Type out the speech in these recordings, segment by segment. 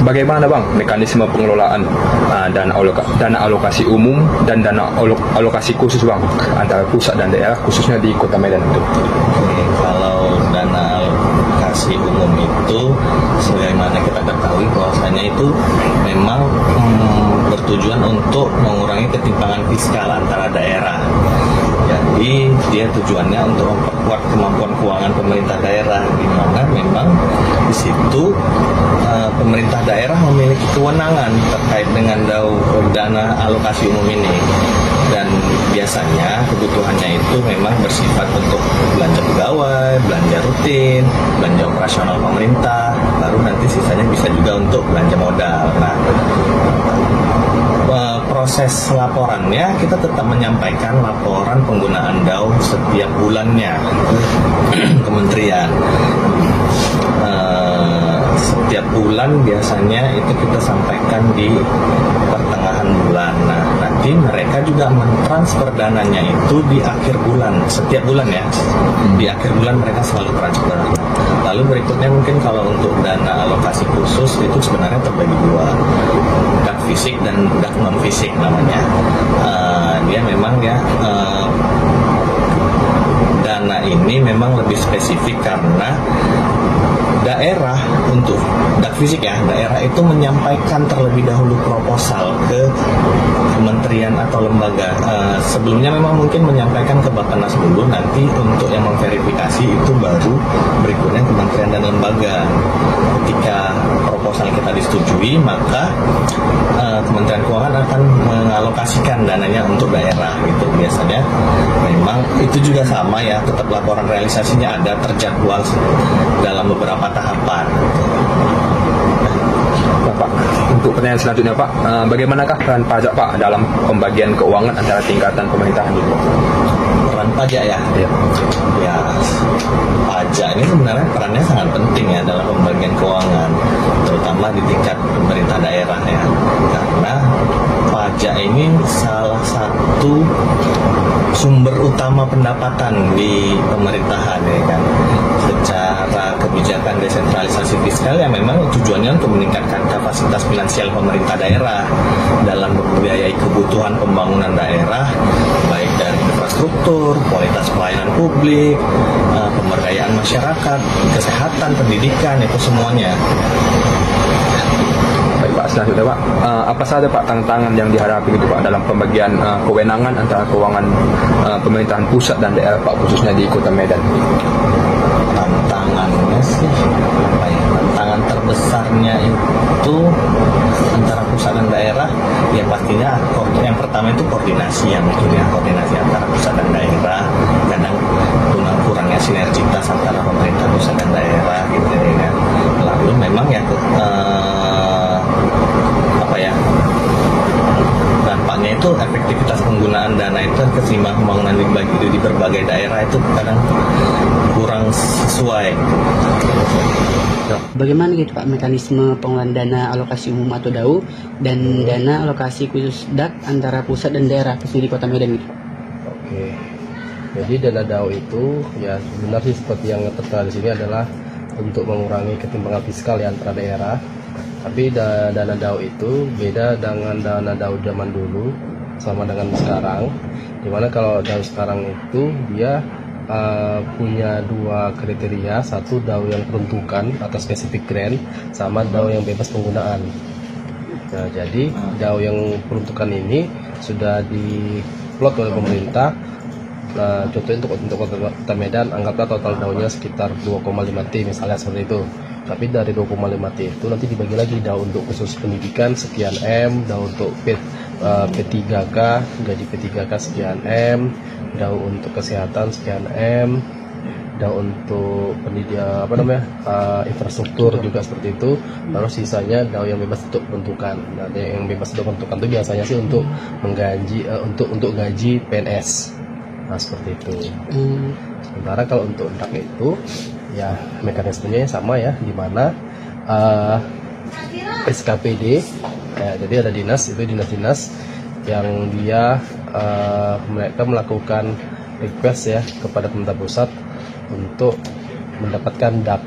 Bagaimana Bang mekanisme pengelolaan dana alokasi umum dan dana alokasi khusus Bang antara pusat dan daerah khususnya di Kota Medan itu? Oke, kalau dana alokasi umum itu sebagaimana kita ketahui bahwasanya itu memang bertujuan untuk mengurangi ketimpangan fiskal antara daerah. Jadi dia tujuannya untuk memperkuat kemampuan keuangan pemerintah daerah, di mana memang di situ pemerintah daerah memiliki kewenangan terkait dengan dana alokasi umum ini. Dan biasanya kebutuhannya itu memang bersifat untuk belanja pegawai, belanja rutin, belanja operasional pemerintah, baru nanti sisanya bisa juga untuk belanja modal. Nah, proses laporannya kita tetap menyampaikan laporan penggunaan DAU setiap bulannya ke kementerian. Setiap bulan biasanya itu kita sampaikan di pertengahan bulan. Nah, nanti mereka juga mentransfer dananya itu di akhir bulan, setiap bulan ya. Di akhir bulan mereka selalu transfer. Lalu berikutnya mungkin kalau untuk dana alokasi khusus itu sebenarnya terbagi dua, dak fisik dan dak non fisik namanya. Dia memang ya dana ini memang lebih spesifik karena daerah untuk dak fisik ya, daerah itu menyampaikan terlebih dahulu proposal ke kementerian atau lembaga. Sebelumnya memang mungkin menyampaikan ke Bappenas dulu, nanti untuk yang memverifikasi itu baru berikutnya kementerian dan lembaga. Ketika proposal kita disetujui, maka Kementerian Keuangan akan mengalokasikan dananya untuk daerah gitu. Biasanya memang itu juga sama ya, tetap laporan realisasinya ada terjadwal dalam beberapa tahapan. Pak, untuk pertanyaan selanjutnya Pak, bagaimanakah peran pajak Pak dalam pembagian keuangan antara tingkatan pemerintahan itu? Peran pajak ya? Ya, pajak ini sebenarnya perannya sangat penting ya dalam pembagian keuangan, terutama di tingkat pemerintah daerah ya, karena pajak ini salah satu sumber utama pendapatan di pemerintahan ya kan. Secara kebijakan desentralisasi fiskal yang memang tujuannya untuk meningkatkan kapasitas finansial pemerintah daerah dalam membiayai kebutuhan pembangunan daerah, baik dari infrastruktur, kualitas pelayanan publik, pemberdayaan masyarakat, kesehatan, pendidikan, itu semuanya. Baik Pak, selanjutnya Pak, apa saja Pak tantangan yang dihadapi itu Pak dalam pembagian kewenangan antara keuangan pemerintahan pusat dan daerah Pak, khususnya di Kota Medan? Tantangannya sih apa ya? Tantangan terbesarnya itu antara pusat dan daerah ya pastinya yang pertama itu koordinasi, yang mungkin ya, koordinasi antara pusat dan daerah. Kadang kurangnya sinergitas antara pemerintah pusat dan daerah gitu ya kan. Lalu memang ya apa ya, dampaknya itu efektivitas penggunaan dana itu, keseimbangan pembangunan di berbagai daerah itu kadang kurang sesuai. Bagaimana gitu Pak mekanisme pengelolaan dana alokasi umum atau DAU dan dana alokasi khusus DAK antara pusat dan daerah khususnya di Kota Medan gitu? Oke, jadi dana DAU itu ya sebenarnya seperti yang tertera di sini adalah untuk mengurangi ketimpangan fiskal ya antara daerah. Tapi dana DAU itu beda dengan dana DAU zaman dulu sama dengan sekarang. Dimana kalau DAU sekarang itu dia punya dua kriteria, satu DAU yang peruntukan atau spesifik grant, sama DAU yang bebas penggunaan. Nah, jadi DAU yang peruntukan ini sudah diplot oleh pemerintah. Contohnya untuk Kota Medan, anggaplah total DAU-nya sekitar 2,5 T misalnya seperti itu. Tapi dari 2,5 T itu nanti dibagi lagi DAU untuk khusus pendidikan sekian M, DAU untuk P3K, gaji P3K sekian M, DAU untuk kesehatan sekian M, DAU untuk pendidikan infrastruktur juga seperti itu. Lalu sisanya DAU yang bebas untuk peruntukan. Nah, yang bebas untuk peruntukan itu biasanya sih untuk menggaji untuk gaji PNS. Nah, seperti itu. Sementara kalau untuk DAK itu ya mekanismenya sama ya, di mana SKPD ya, jadi ada dinas, itu dinas-dinas yang dia mereka melakukan request ya kepada pemerintah pusat untuk mendapatkan DAK.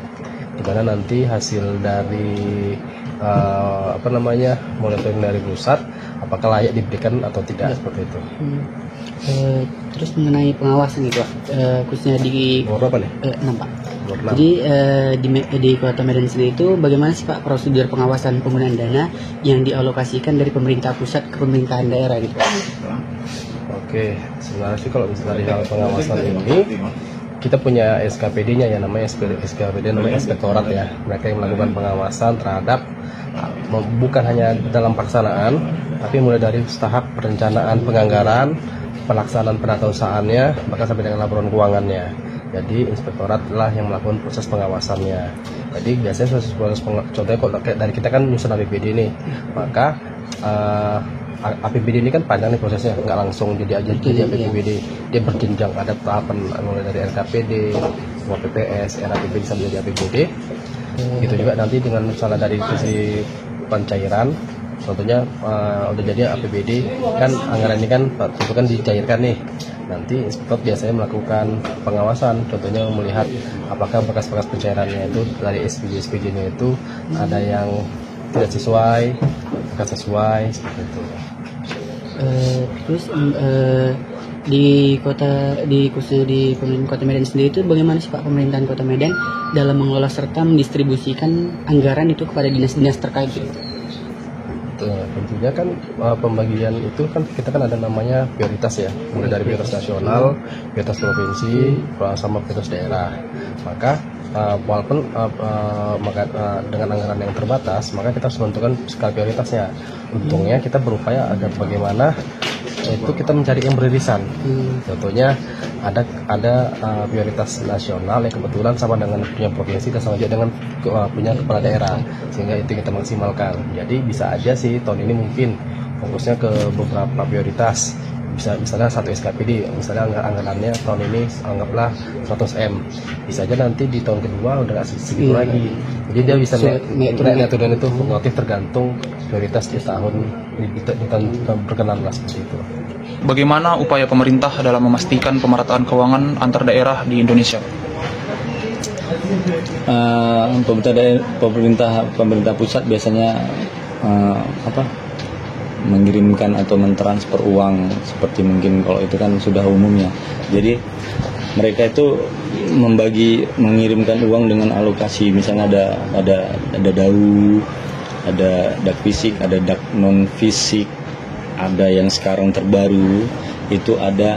di mana nanti hasil dari monitoring dari pusat apakah layak diberikan atau tidak, seperti itu. Terus mengenai pengawasan itu, Pak, khususnya di Nomor apa nih? 6, Pak. Nomor 6. Jadi di Kota Medan sendiri itu bagaimana sih Pak prosedur pengawasan penggunaan dana yang dialokasikan dari pemerintah pusat ke pemerintahan daerah gitu, Pak? Oke, sebenarnya sih kalau misalnya di hal pengawasan ini kita punya SKPD-nya ya, namanya SKPD, namanya inspektorat ya. Mereka yang melakukan pengawasan terhadap bukan hanya dalam pelaksanaan, tapi mulai dari tahap perencanaan penganggaran, pelaksanaan penatausahaannya, bahkan sampai dengan laporan keuangannya. Jadi inspektorat lah yang melakukan proses pengawasannya. Jadi biasanya contohnya kalau dari kita kan nyusun APBD nih, maka APBD ini kan panjang nih prosesnya, nggak langsung jadi APBD. Dia berjenjang, ada tahapan mulai dari RKPD, PPS, RAPBD sampai jadi APBD. Gitu juga nanti dengan misalnya dari sisi pencairan, contohnya udah jadi APBD kan, anggaran ini kan tentu kan dicairkan nih. Nanti inspektor biasanya melakukan pengawasan, contohnya melihat apakah bekas-bekas pencairannya itu dari SPG-nya itu ada yang tidak sesuai, bekas sesuai, seperti itu. Terus khususnya di pemerintah Kota Medan sendiri itu bagaimana sih Pak pemerintahan Kota Medan dalam mengelola serta mendistribusikan anggaran itu kepada dinas-dinas terkait gitu? Tentunya kan pembagian itu kan kita kan ada namanya prioritas ya, mulai dari prioritas nasional, prioritas provinsi, sama prioritas daerah. Maka walaupun dengan anggaran yang terbatas, maka kita harus menentukan skala prioritasnya. Untungnya kita berupaya agar bagaimana itu kita mencari yang beririsan. Contohnya ada prioritas nasional yang kebetulan sama dengan punya provinsi dan sama juga dengan punya kepala daerah, sehingga itu kita maksimalkan. Jadi bisa aja sih tahun ini mungkin fokusnya ke beberapa prioritas, misalnya satu SKPD, misalnya anggarannya tahun ini anggaplah 100M, bisa aja nanti di tahun kedua udah nggak segitu lagi. Jadi dia bisa naik turun itu relatif tergantung prioritas di tahun berkenan lah, seperti itu. Bagaimana upaya pemerintah dalam memastikan pemerataan keuangan antar daerah di Indonesia? Pemerintah pusat biasanya mengirimkan atau mentransfer uang, seperti mungkin kalau itu kan sudah umumnya. Jadi mereka itu mengirimkan uang dengan alokasi, misalnya ada DAU, ada dak fisik, ada dak non fisik, ada yang sekarang terbaru itu ada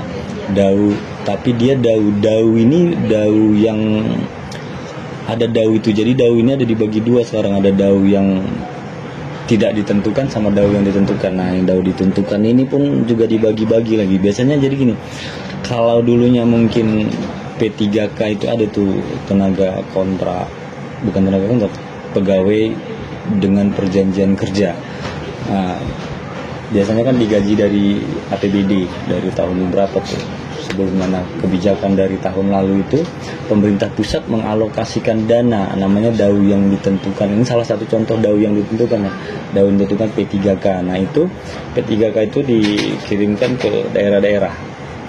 DAU, tapi dia DAU ini DAU yang ada DAU itu, jadi DAU ini ada dibagi dua sekarang, ada DAU yang tidak ditentukan sama DAU yang ditentukan. Nah, yang DAU ditentukan ini pun juga dibagi-bagi lagi. Biasanya jadi gini, kalau dulunya mungkin P3K itu ada tuh pegawai dengan perjanjian kerja. Nah, biasanya kan digaji dari APBD dari tahun berapa tuh sebagaimana kebijakan dari tahun lalu itu, pemerintah pusat mengalokasikan dana namanya DAU yang ditentukan. Ini salah satu contoh DAU yang ditentukan ya, DAU yang ditentukan P3K. Nah itu P3K itu dikirimkan ke daerah-daerah,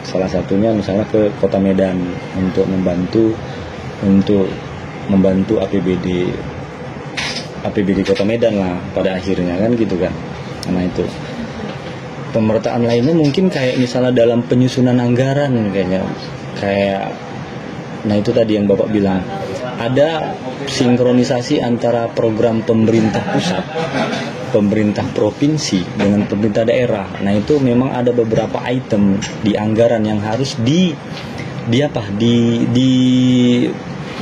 salah satunya misalnya ke Kota Medan untuk membantu APBD Kota Medan lah pada akhirnya kan gitu kan. Nah itu pemerataan lainnya mungkin kayak misalnya dalam penyusunan anggaran nah itu tadi yang Bapak bilang, ada sinkronisasi antara program pemerintah pusat, pemerintah provinsi dengan pemerintah daerah. Nah itu memang ada beberapa item di anggaran yang harus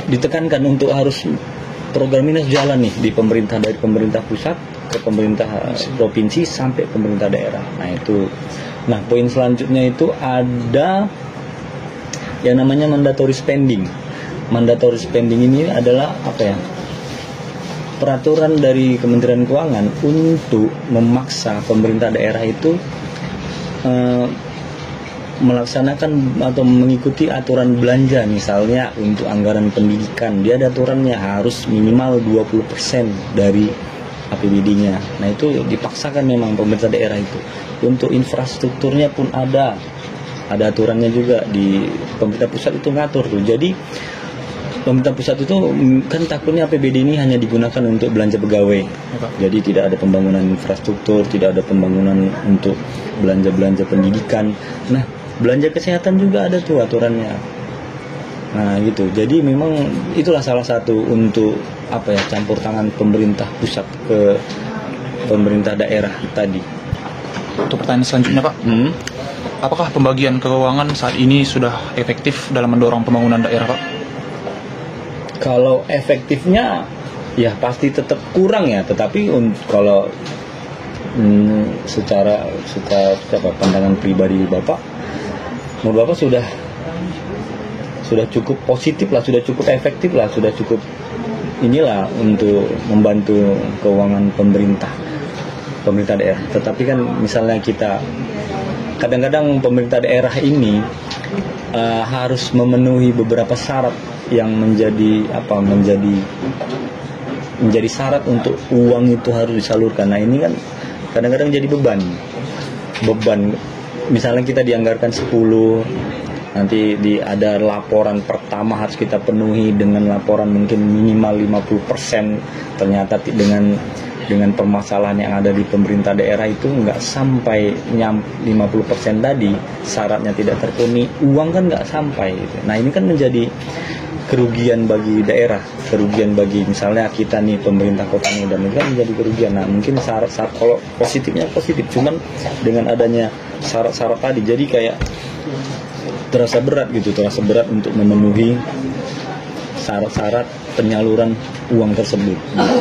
ditekankan untuk harus program ini harus jalan nih di pemerintah, dari pemerintah pusat ke pemerintah provinsi sampai pemerintah daerah. Nah poin selanjutnya itu ada yang namanya mandatory spending. Mandatory spending ini adalah peraturan dari Kementerian Keuangan untuk memaksa pemerintah daerah itu melaksanakan atau mengikuti aturan belanja. Misalnya untuk anggaran pendidikan, dia ada aturannya harus minimal 20% dari APBD-nya. Nah itu dipaksakan memang pemerintah daerah itu. Untuk infrastrukturnya pun ada aturannya juga, di pemerintah pusat itu ngatur tuh. Jadi pemerintah pusat itu kan takutnya APBD ini hanya digunakan untuk belanja pegawai. Jadi tidak ada pembangunan infrastruktur, tidak ada pembangunan untuk belanja-belanja pendidikan. Nah, belanja kesehatan juga ada tuh aturannya. Nah, gitu. Jadi memang itulah salah satu untuk campur tangan pemerintah pusat ke pemerintah daerah tadi. Untuk pertanyaan selanjutnya Pak, apakah pembagian keuangan saat ini sudah efektif dalam mendorong pembangunan daerah Pak? Kalau efektifnya ya pasti tetap kurang ya, tetapi kalau secara pandangan pribadi Bapak, menurut Bapak sudah cukup positif lah, sudah cukup efektif lah, sudah cukup inilah untuk membantu keuangan pemerintah daerah. Tetapi kan misalnya kita kadang-kadang pemerintah daerah ini harus memenuhi beberapa syarat yang menjadi syarat untuk uang itu harus disalurkan. Nah, ini kan kadang-kadang jadi beban. Misalnya kita dianggarkan 10, nanti ada laporan pertama harus kita penuhi dengan laporan mungkin minimal 50%. Ternyata dengan permasalahan yang ada di pemerintah daerah itu nggak sampai 50% tadi, syaratnya tidak terpenuhi, uang kan nggak sampai gitu. Nah, ini kan menjadi kerugian bagi daerah, kerugian bagi misalnya kita nih pemerintah Kota Medan, itu kan menjadi kerugian. Nah, mungkin syarat kalau positifnya positif, cuman dengan adanya syarat-syarat tadi jadi kayak terasa berat untuk memenuhi syarat-syarat penyaluran uang tersebut.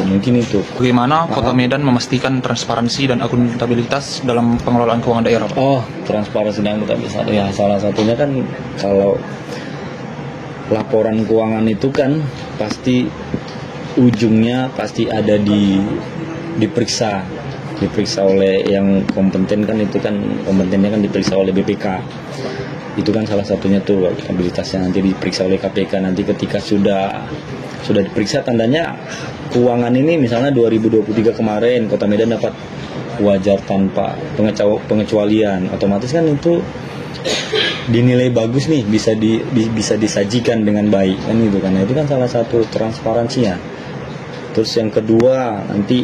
Mungkin itu. Bagaimana Kota Medan memastikan transparansi dan akuntabilitas dalam pengelolaan keuangan daerah Pak? Oh, transparansi dan akuntabilitas. Ya, salah satunya kan kalau laporan keuangan itu kan pasti ujungnya pasti ada diperiksa oleh yang kompeten kan, itu kan kompetennya kan diperiksa oleh BPK. Itu kan salah satunya tuh akuntabilitasnya nanti diperiksa oleh KPK. Nanti ketika sudah diperiksa, tandanya keuangan ini misalnya 2023 kemarin Kota Medan dapat wajar tanpa pengecualian, otomatis kan itu dinilai bagus nih, bisa disajikan dengan baik kan gitu kan. Itu kan salah satu transparansinya. Terus yang kedua, nanti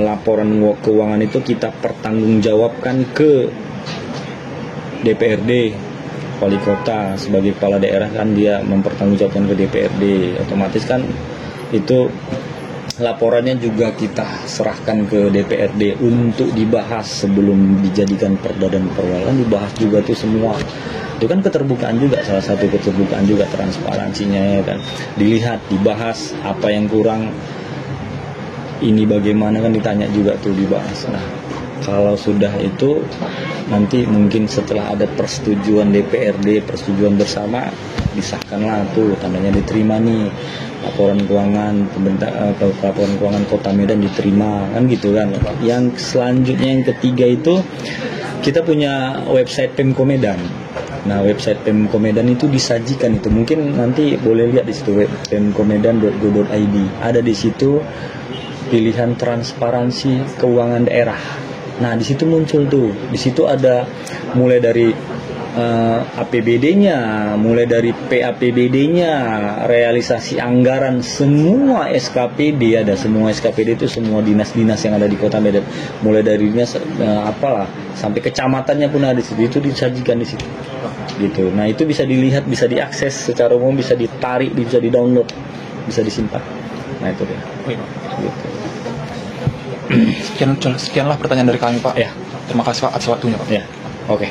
laporan keuangan itu kita pertanggungjawabkan ke DPRD, wali kota sebagai kepala daerah kan dia mempertanggungjawabkan ke DPRD, otomatis kan itu laporannya juga kita serahkan ke DPRD untuk dibahas sebelum dijadikan perda dan perwakilan, dibahas juga tuh semua. Itu kan keterbukaan juga, salah satu keterbukaan juga transparansinya ya kan. Dilihat, dibahas apa yang kurang, ini bagaimana kan ditanya juga tuh, dibahas. Nah, kalau sudah itu nanti mungkin setelah ada persetujuan DPRD, persetujuan bersama, disahkanlah tuh, tandanya diterima nih laporan keuangan pemerintah, laporan keuangan Kota Medan diterima kan gitu kan. Yang selanjutnya yang ketiga itu kita punya website Pemko Medan. Nah, website Pemko Medan itu disajikan itu, mungkin nanti boleh lihat di situ pemkomedan.go.id. Ada di situ pilihan transparansi keuangan daerah. Nah, di situ muncul tuh. Di situ ada mulai dari APBD-nya, mulai dari PAPBD-nya, realisasi anggaran, semua SKPD ada, semua SKPD itu semua dinas-dinas yang ada di Kota Medan. Mulai dari dinas sampai kecamatannya pun ada di situ. Itu disajikan di situ. Gitu. Nah, itu bisa dilihat, bisa diakses secara umum, bisa ditarik, bisa di-download, bisa disimpan. Nah, itu dia. Gitu. Sekianlah pertanyaan dari kami Pak. Ya. Terima kasih Pak atas waktunya Pak. Ya. Oke.